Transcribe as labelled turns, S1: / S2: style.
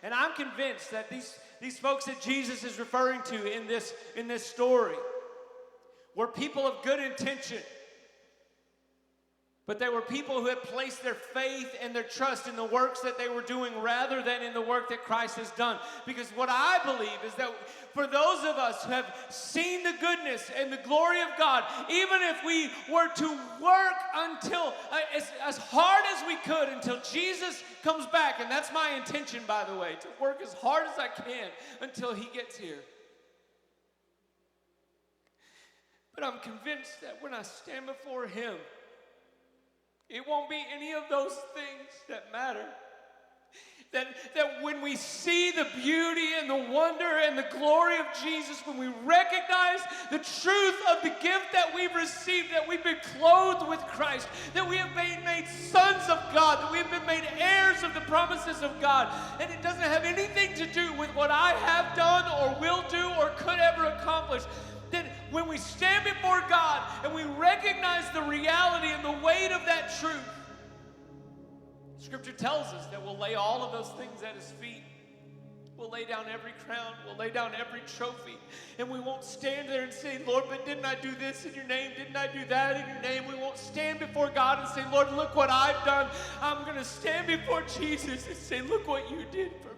S1: And I'm convinced that these folks that Jesus is referring to in this story were people of good intention. But they were people who had placed their faith and their trust in the works that they were doing rather than in the work that Christ has done. Because what I believe is that for those of us who have seen the goodness and the glory of God, even if we were to work until as hard as we could until Jesus comes back, and that's my intention, by the way, to work as hard as I can until he gets here. But I'm convinced that when I stand before him, it won't be any of those things that matter. That when we see the beauty and the wonder and the glory of Jesus, when we recognize the truth of the gift that we've received, that we've been clothed with Christ, that we have been made sons of God, that we've been made heirs of the promises of God, and it doesn't have anything to do with what I have done or will do or could ever accomplish. That when we stand before God and we recognize the reality and the weight of that truth, Scripture tells us that we'll lay all of those things at his feet. We'll lay down every crown. We'll lay down every trophy. And we won't stand there and say, Lord, but didn't I do this in your name? Didn't I do that in your name? We won't stand before God and say, Lord, look what I've done. I'm going to stand before Jesus and say, look what you did for me.